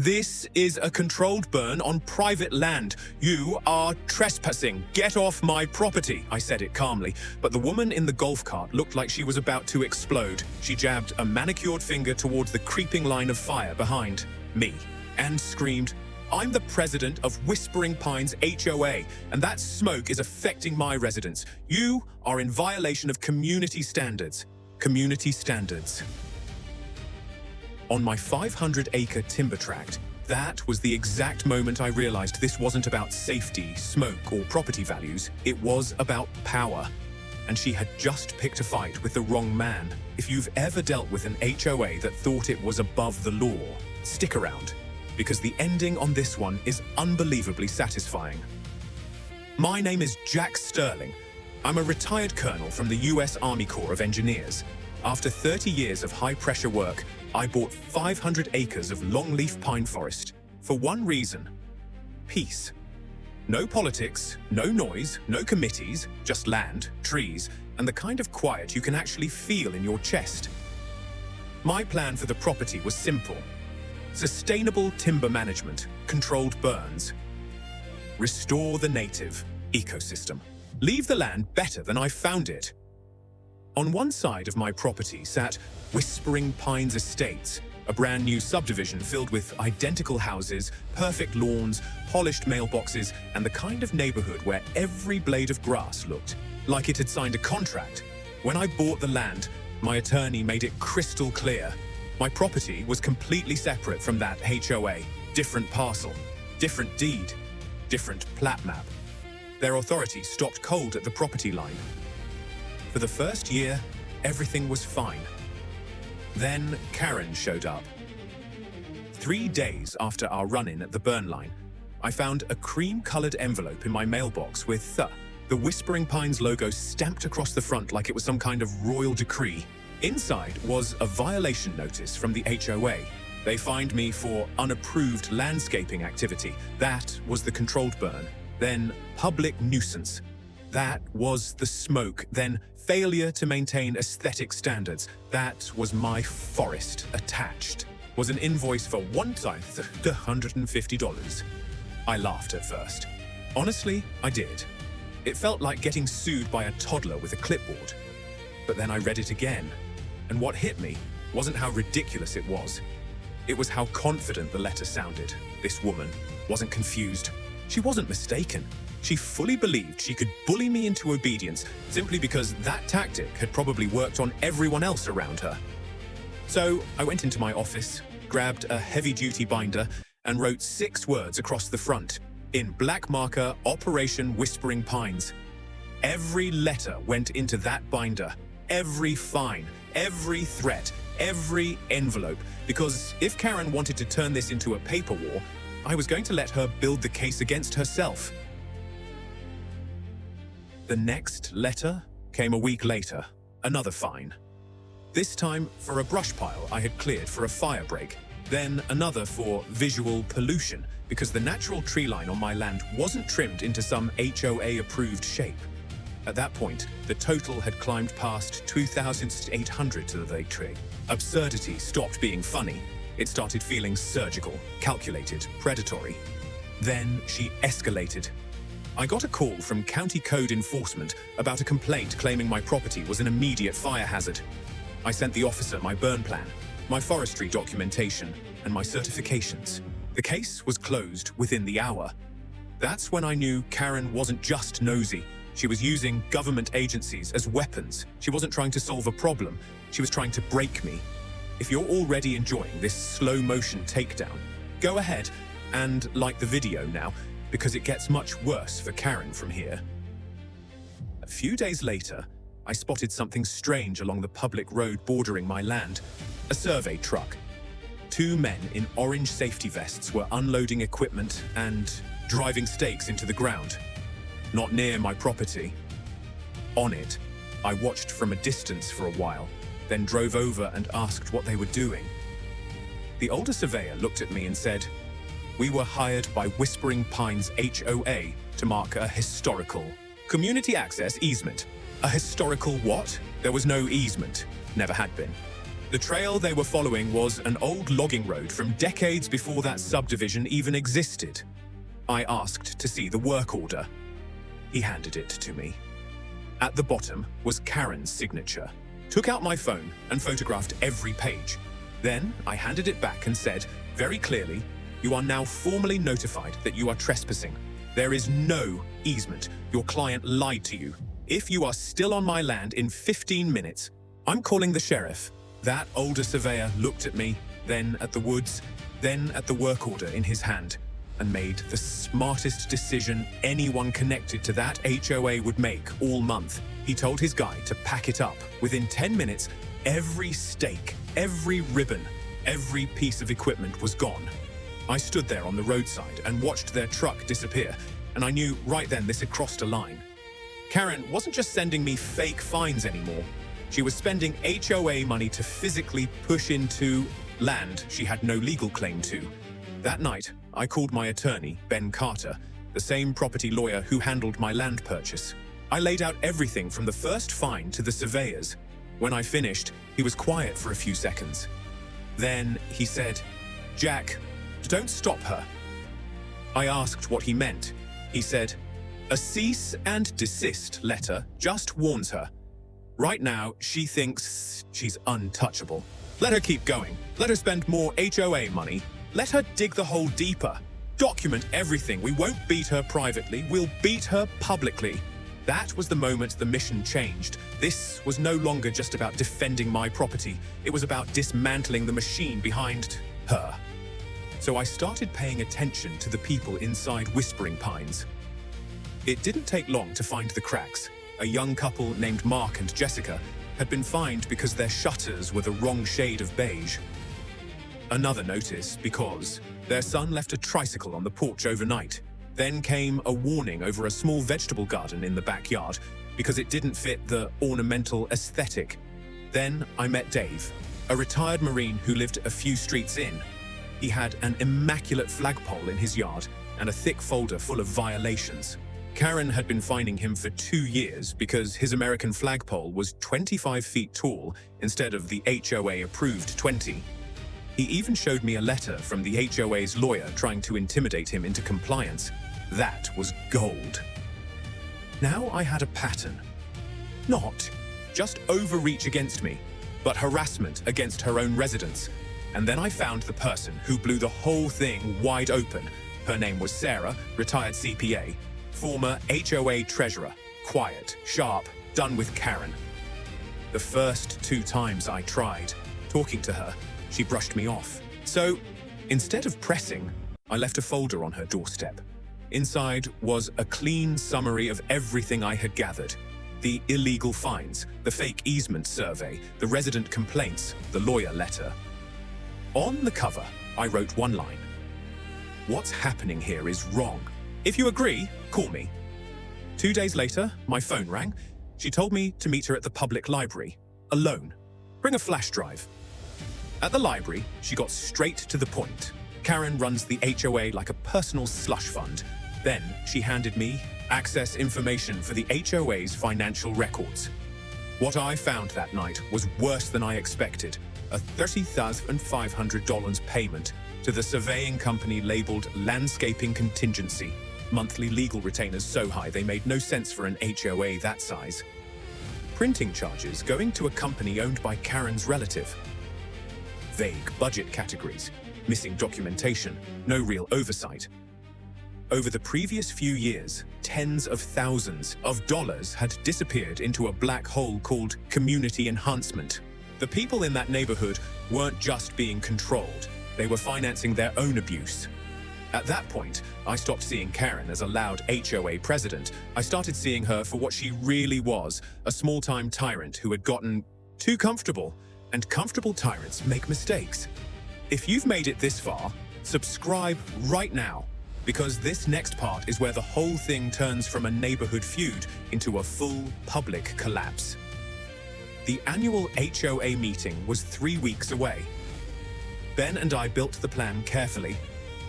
This is a controlled burn on private land. You are trespassing. Get off my property. I said it calmly, but the woman in the golf cart looked like she was about to explode. She jabbed a manicured finger towards the creeping line of fire behind me and screamed, "I'm the president of Whispering Pines HOA, and that smoke is affecting my residents. You are in violation of community standards." Community standards. On my 500-acre timber tract, that was the exact moment I realized this wasn't about safety, smoke, or property values. It was about power. And she had just picked a fight with the wrong man. If you've ever dealt with an HOA that thought it was above the law, stick around, because the ending on this one is unbelievably satisfying. My name is Jack Sterling. I'm a retired colonel from the US Army Corps of Engineers. After 30 years of high-pressure work, I bought 500 acres of longleaf pine forest for one reason: peace. No politics, no noise, no committees, just land, trees, and the kind of quiet you can actually feel in your chest. My plan for the property was simple: sustainable timber management, controlled burns. Restore the native ecosystem. Leave the land better than I found it. On one side of my property sat Whispering Pines Estates, a brand new subdivision filled with identical houses, perfect lawns, polished mailboxes, and the kind of neighborhood where every blade of grass looked like it had signed a contract. When I bought the land, my attorney made it crystal clear. My property was completely separate from that HOA. Different parcel, different deed, different plat map. Their authority stopped cold at the property line. For the first year, everything was fine. Then Karen showed up. 3 days after our run-in at the burn line, I found a cream-colored envelope in my mailbox with the Whispering Pines logo stamped across the front like it was some kind of royal decree. Inside was a violation notice from the HOA. They fined me for unapproved landscaping activity. That was the controlled burn. Then public nuisance. That was the smoke. Then failure to maintain aesthetic standards. That was my forest. Attached was an invoice for $150. I laughed at first. Honestly, I did. It felt like getting sued by a toddler with a clipboard. But then I read it again, and what hit me wasn't how ridiculous it was. It was how confident the letter sounded. This woman wasn't confused. She wasn't mistaken. She fully believed she could bully me into obedience simply because that tactic had probably worked on everyone else around her. So I went into my office, grabbed a heavy-duty binder, and wrote 6 words across the front, in black marker, Operation Whispering Pines. Every letter went into that binder, every fine, every threat, every envelope, because if Karen wanted to turn this into a paper war, I was going to let her build the case against herself. The next letter came a week later, another fine. This time for a brush pile I had cleared for a fire break, then another for visual pollution, because the natural tree line on my land wasn't trimmed into some HOA-approved shape. At that point, the total had climbed past 2,800 to the tree. Absurdity stopped being funny. It started feeling surgical, calculated, predatory. Then she escalated. I got a call from County Code Enforcement about a complaint claiming my property was an immediate fire hazard. I sent the officer my burn plan, my forestry documentation, and my certifications. The case was closed within the hour. That's when I knew Karen wasn't just nosy. She was using government agencies as weapons. She wasn't trying to solve a problem. She was trying to break me. If you're already enjoying this slow-motion takedown, go ahead and like the video now, because it gets much worse for Karen from here. A few days later, I spotted something strange along the public road bordering my land. A survey truck. 2 men in orange safety vests were unloading equipment and driving stakes into the ground. Not near my property. On it, I watched from a distance for a while, then drove over and asked what they were doing. The older surveyor looked at me and said, "We were hired by Whispering Pines HOA to mark a historical community access easement." A historical what? There was no easement. Never had been. The trail they were following was an old logging road from decades before that subdivision even existed. I asked to see the work order. He handed it to me. At the bottom was Karen's signature. Took out my phone and photographed every page. Then I handed it back and said, very clearly, you are now formally notified that you are trespassing. There is no easement. Your client lied to you. If you are still on my land in 15 minutes, I'm calling the sheriff. That older surveyor looked at me, then at the woods, then at the work order in his hand, and made the smartest decision anyone connected to that HOA would make all month. He told his guy to pack it up. Within 10 minutes, every stake, every ribbon, every piece of equipment was gone. I stood there on the roadside and watched their truck disappear, and I knew right then this had crossed a line. Karen wasn't just sending me fake fines anymore. She was spending HOA money to physically push into land she had no legal claim to. That night, I called my attorney, Ben Carter, the same property lawyer who handled my land purchase. I laid out everything from the first fine to the surveyors. When I finished, he was quiet for a few seconds. Then he said, "Jack, don't stop her." I asked what he meant. He said, "A cease and desist letter just warns her. Right now, she thinks she's untouchable. Let her keep going. Let her spend more HOA money. Let her dig the hole deeper. Document everything. We won't beat her privately. We'll beat her publicly." That was the moment the mission changed. This was no longer just about defending my property. It was about dismantling the machine behind her. So I started paying attention to the people inside Whispering Pines. It didn't take long to find the cracks. A young couple named Mark and Jessica had been fined because their shutters were the wrong shade of beige. Another notice because their son left a tricycle on the porch overnight. Then came a warning over a small vegetable garden in the backyard because it didn't fit the ornamental aesthetic. Then I met Dave, a retired Marine who lived a few streets in. He had an immaculate flagpole in his yard and a thick folder full of violations. Karen had been fining him for 2 years because his American flagpole was 25 feet tall instead of the HOA-approved 20. He even showed me a letter from the HOA's lawyer trying to intimidate him into compliance. That was gold. Now I had a pattern. Not just overreach against me, but harassment against her own residents. And then I found the person who blew the whole thing wide open. Her name was Sarah, retired CPA, former HOA treasurer, quiet, sharp, done with Karen. The first 2 times I tried talking to her, she brushed me off. So, instead of pressing, I left a folder on her doorstep. Inside was a clean summary of everything I had gathered. The illegal fines, the fake easement survey, the resident complaints, the lawyer letter. On the cover, I wrote one line. "What's happening here is wrong. If you agree, call me." 2 days later, my phone rang. She told me to meet her at the public library, alone. Bring a flash drive. At the library, she got straight to the point. Karen runs the HOA like a personal slush fund. Then she handed me access information for the HOA's financial records. What I found that night was worse than I expected. A $30,500 payment to the surveying company labeled Landscaping Contingency. Monthly legal retainers so high they made no sense for an HOA that size. Printing charges going to a company owned by Karen's relative. Vague budget categories, missing documentation, no real oversight. Over the previous few years, tens of thousands of dollars had disappeared into a black hole called community enhancement. The people in that neighborhood weren't just being controlled, they were financing their own abuse. At that point, I stopped seeing Karen as a loud HOA president. I started seeing her for what she really was, a small-time tyrant who had gotten too comfortable, and comfortable tyrants make mistakes. If you've made it this far, subscribe right now, because this next part is where the whole thing turns from a neighborhood feud into a full public collapse. The annual HOA meeting was 3 weeks away. Ben and I built the plan carefully.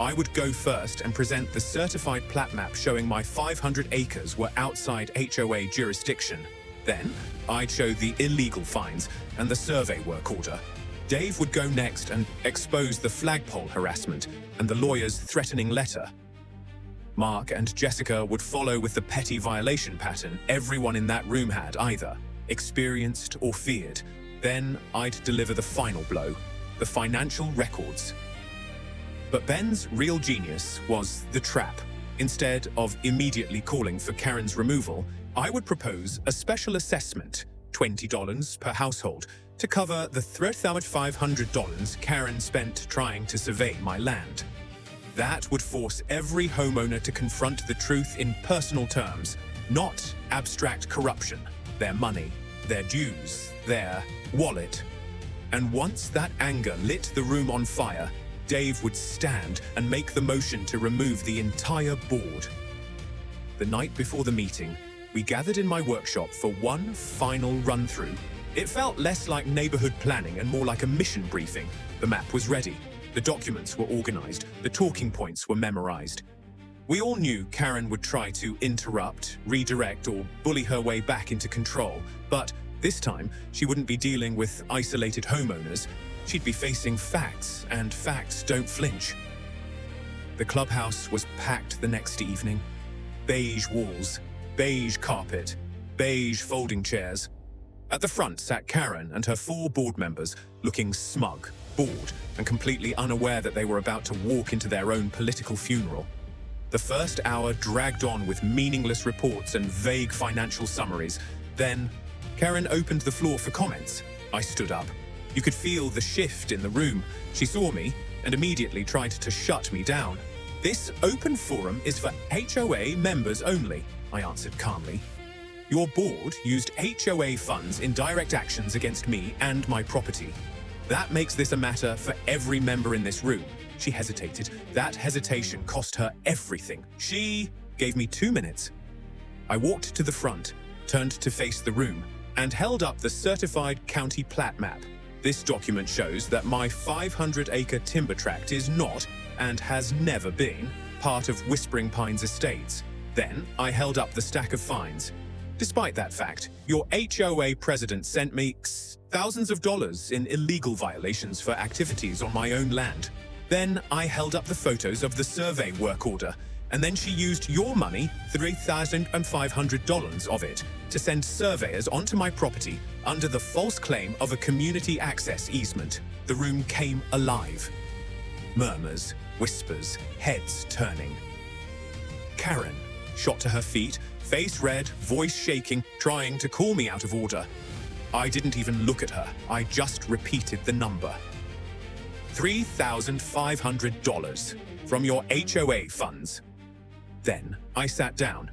I would go first and present the certified plat map showing my 500 acres were outside HOA jurisdiction. Then, I'd show the illegal fines and the survey work order. Dave would go next and expose the flagpole harassment and the lawyer's threatening letter. Mark and Jessica would follow with the petty violation pattern everyone in that room had either experienced or feared. Then I'd deliver the final blow, the financial records. But Ben's real genius was the trap. Instead of immediately calling for Karen's removal, I would propose a special assessment, $20 per household, to cover the $3,500 Karen spent trying to survey my land. That would force every homeowner to confront the truth in personal terms, not abstract corruption, their money, their dues, their wallet. And once that anger lit the room on fire, Dave would stand and make the motion to remove the entire board. The night before the meeting, we gathered in my workshop for one final run-through. It felt less like neighborhood planning and more like a mission briefing. The map was ready. The documents were organized. The talking points were memorized. We all knew Karen would try to interrupt, redirect, or bully her way back into control. But this time, she wouldn't be dealing with isolated homeowners. She'd be facing facts, and facts don't flinch. The clubhouse was packed the next evening. Beige walls, beige carpet, beige folding chairs. At the front sat Karen and her 4 board members, looking smug, bored, and completely unaware that they were about to walk into their own political funeral. The first hour dragged on with meaningless reports and vague financial summaries. Then, Karen opened the floor for comments. I stood up. You could feel the shift in the room. She saw me and immediately tried to shut me down. "This open forum is for HOA members only," I answered calmly. "Your board used HOA funds in direct actions against me and my property. That makes this a matter for every member in this room." She hesitated. That hesitation cost her everything. She gave me 2 minutes. I walked to the front, turned to face the room, and held up the certified county plat map. This document shows that my 500-acre timber tract is not, and has never been, part of Whispering Pines Estates. Then I held up the stack of fines. "Despite that fact, your HOA president sent me thousands of dollars in illegal violations for activities on my own land." Then I held up the photos of the survey work order, and then she used your money, $3,500 of it, to send surveyors onto my property under the false claim of a community access easement. The room came alive. Murmurs, whispers, heads turning. Karen shot to her feet, face red, voice shaking, trying to call me out of order. I didn't even look at her. I just repeated the number. $3,500 from your HOA funds. Then I sat down.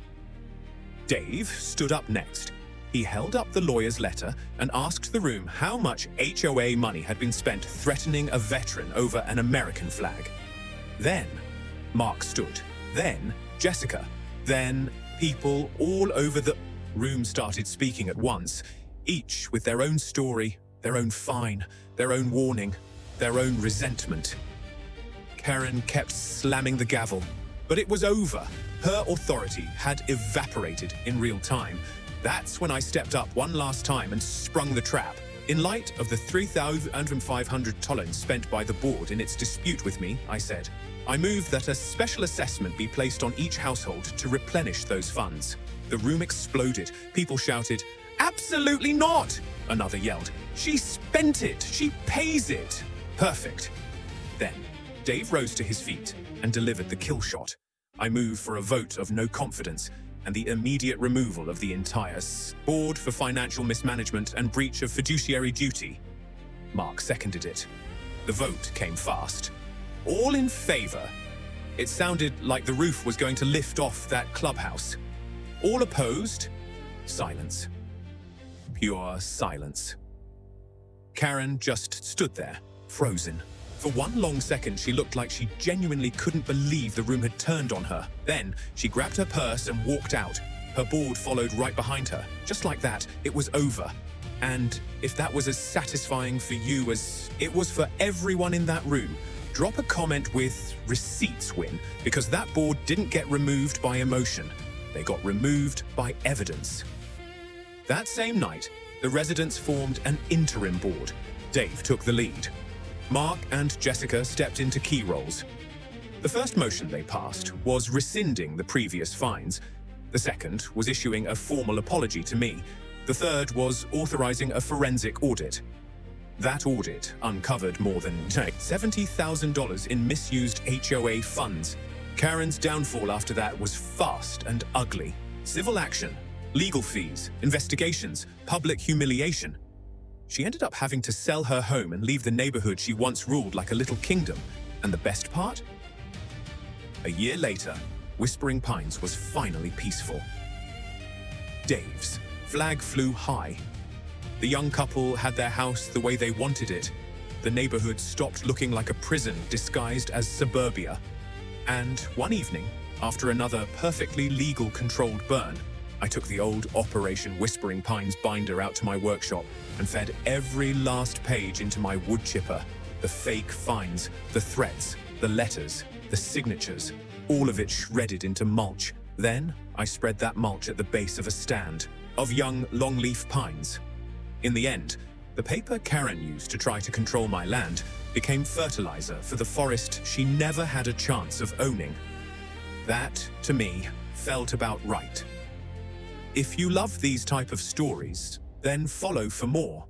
Dave stood up next. He held up the lawyer's letter and asked the room how much HOA money had been spent threatening a veteran over an American flag. Then Mark stood. Then Jessica. Then people all over the room started speaking at once, each with their own story, their own fine, their own warning, their own resentment. Karen kept slamming the gavel, but it was over. Her authority had evaporated in real time. That's when I stepped up one last time and sprung the trap. In light of the $3,500 spent by the board in its dispute with me, I said, I move that a special assessment be placed on each household to replenish those funds. The room exploded. People shouted, "Absolutely not!" Another yelled, "She spent it! She pays it!" Perfect. Then, Dave rose to his feet and delivered the kill shot. I moved for a vote of no confidence and the immediate removal of the entire board for financial mismanagement and breach of fiduciary duty. Mark seconded it. The vote came fast. All in favor. It sounded like the roof was going to lift off that clubhouse. All opposed? Silence. Pure silence. Karen just stood there, frozen. For one long second, she looked like she genuinely couldn't believe the room had turned on her. Then, she grabbed her purse and walked out. Her board followed right behind her. Just like that, it was over. And if that was as satisfying for you as it was for everyone in that room, drop a comment with "receipts win," because that board didn't get removed by emotion. They got removed by evidence. That same night, the residents formed an interim board. Dave took the lead. Mark and Jessica stepped into key roles. The first motion they passed was rescinding the previous fines. The second was issuing a formal apology to me. The third was authorizing a forensic audit. That audit uncovered more than $70,000 in misused HOA funds. Karen's downfall after that was fast and ugly. Civil action, legal fees, investigations, public humiliation. She ended up having to sell her home and leave the neighborhood she once ruled like a little kingdom. And the best part? A year later, Whispering Pines was finally peaceful. Dave's flag flew high. The young couple had their house the way they wanted it. The neighborhood stopped looking like a prison disguised as suburbia. And one evening, after another perfectly legal controlled burn, I took the old Operation Whispering Pines binder out to my workshop and fed every last page into my wood chipper. The fake fines, the threats, the letters, the signatures, all of it shredded into mulch. Then I spread that mulch at the base of a stand of young longleaf pines. In the end, the paper Karen used to try to control my land became fertilizer for the forest she never had a chance of owning. That, to me, felt about right. If you love these type of stories, then follow for more.